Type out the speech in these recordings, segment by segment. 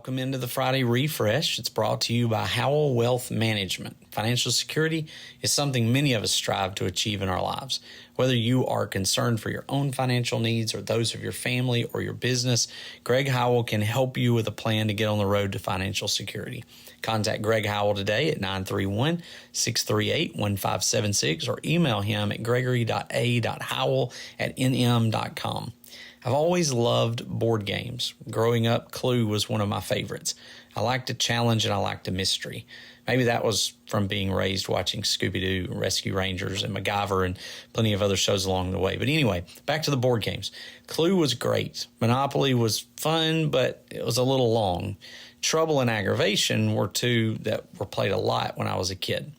Welcome into the Friday Refresh. It's brought to you by Howell Wealth Management. Financial security is something many of us strive to achieve in our lives. Whether you are concerned for your own financial needs or those of your family or your business, Greg Howell can help you with a plan to get on the road to financial security. Contact Greg Howell today at 931-638-1576 or email him at gregory.a.howell@nm.com. I've always loved board games. Growing up, Clue was one of my favorites. I liked a challenge and I liked a mystery. Maybe that was from being raised watching Scooby-Doo, Rescue Rangers, and MacGyver, and plenty of other shows along the way. But anyway, back to the board games. Clue was great. Monopoly was fun, but it was a little long. Trouble and Aggravation were two that were played a lot when I was a kid.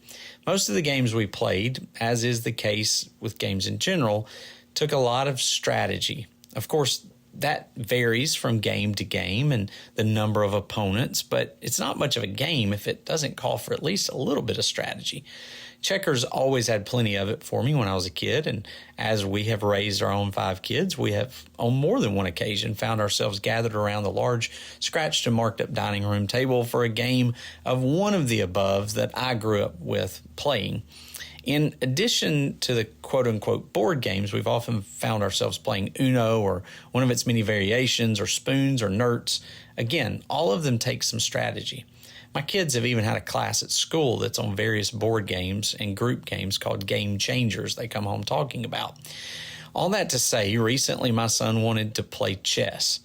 Most of the games we played, as is the case with games in general, took a lot of strategy. Of course, that varies from game to game and the number of opponents, but it's not much of a game if it doesn't call for at least a little bit of strategy. Checkers always had plenty of it for me when I was a kid, and as we have raised our own 5 kids, we have on more than one occasion found ourselves gathered around the large scratched and marked up dining room table for a game of one of the above that I grew up with playing. In addition to the quote-unquote board games, we've often found ourselves playing Uno or one of its many variations, or spoons or nerds. Again, all of them take some strategy. My kids have even had a class at school that's on various board games and group games called Game Changers they come home talking about. All that to say, recently my son wanted to play chess.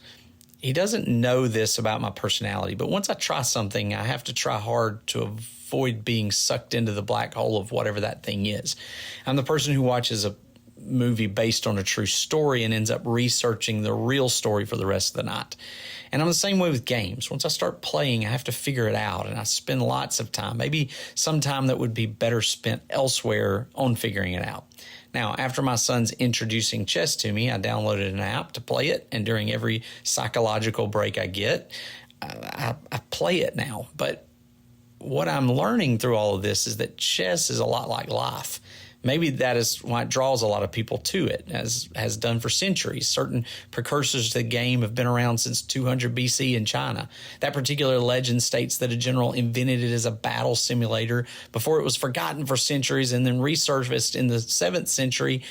He doesn't know this about my personality, but once I try something, I have to try hard to avoid being sucked into the black hole of whatever that thing is. I'm the person who watches a movie based on a true story and ends up researching the real story for the rest of the night. And I'm the same way with games. Once I start playing, I have to figure it out, and I spend lots of time, maybe some time that would be better spent elsewhere, on figuring it out. Now, after my son's introducing chess to me, I downloaded an app to play it, and during every psychological break I get, I play it now. But what I'm learning through all of this is that chess is a lot like life. Maybe that is why it draws a lot of people to it, as has done for centuries. Certain precursors to the game have been around since 200 BC in China. That particular legend states that a general invented it as a battle simulator before it was forgotten for centuries and then resurfaced in the 7th century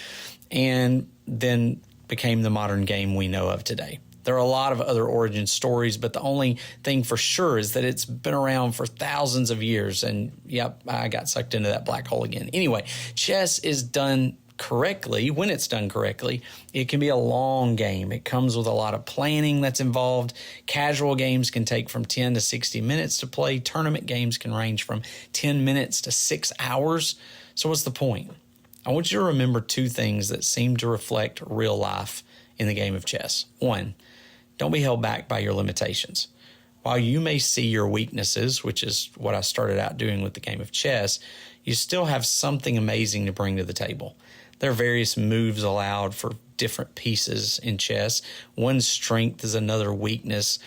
and then became the modern game we know of today. There are a lot of other origin stories, but the only thing for sure is that it's been around for thousands of years. And yep, I got sucked into that black hole again. Anyway, chess is done correctly. When it's done correctly, it can be a long game. It comes with a lot of planning that's involved. Casual games can take from 10 to 60 minutes to play. Tournament games can range from 10 minutes to 6 hours. So what's the point? I want you to remember 2 things that seem to reflect real life in the game of chess. 1, don't be held back by your limitations. While you may see your weaknesses, which is what I started out doing with the game of chess, you still have something amazing to bring to the table. There are various moves allowed for different pieces in chess. One strength is another weakness.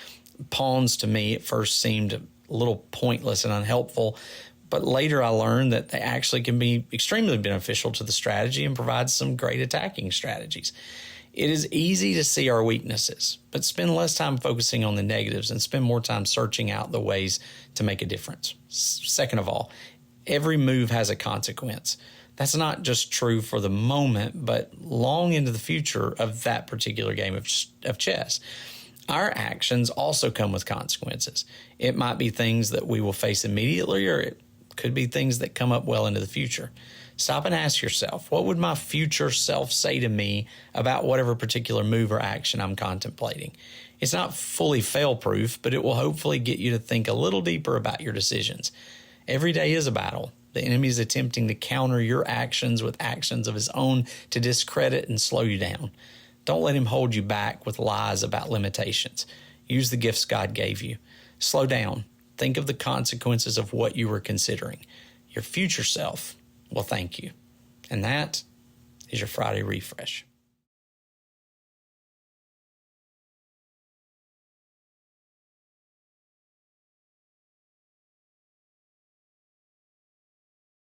Pawns, to me, at first seemed a little pointless and unhelpful, but later I learned that they actually can be extremely beneficial to the strategy and provide some great attacking strategies. It is easy to see our weaknesses, but spend less time focusing on the negatives and spend more time searching out the ways to make a difference. Second of all, every move has a consequence. That's not just true for the moment, but long into the future of that particular game of chess. Our actions also come with consequences. It might be things that we will face immediately, or it could be things that come up well into the future. Stop and ask yourself, what would my future self say to me about whatever particular move or action I'm contemplating? It's not fully fail-proof, but it will hopefully get you to think a little deeper about your decisions. Every day is a battle. The enemy is attempting to counter your actions with actions of his own to discredit and slow you down. Don't let him hold you back with lies about limitations. Use the gifts God gave you. Slow down. Think of the consequences of what you were considering. Your future self will thank you. And that is your Friday Refresh.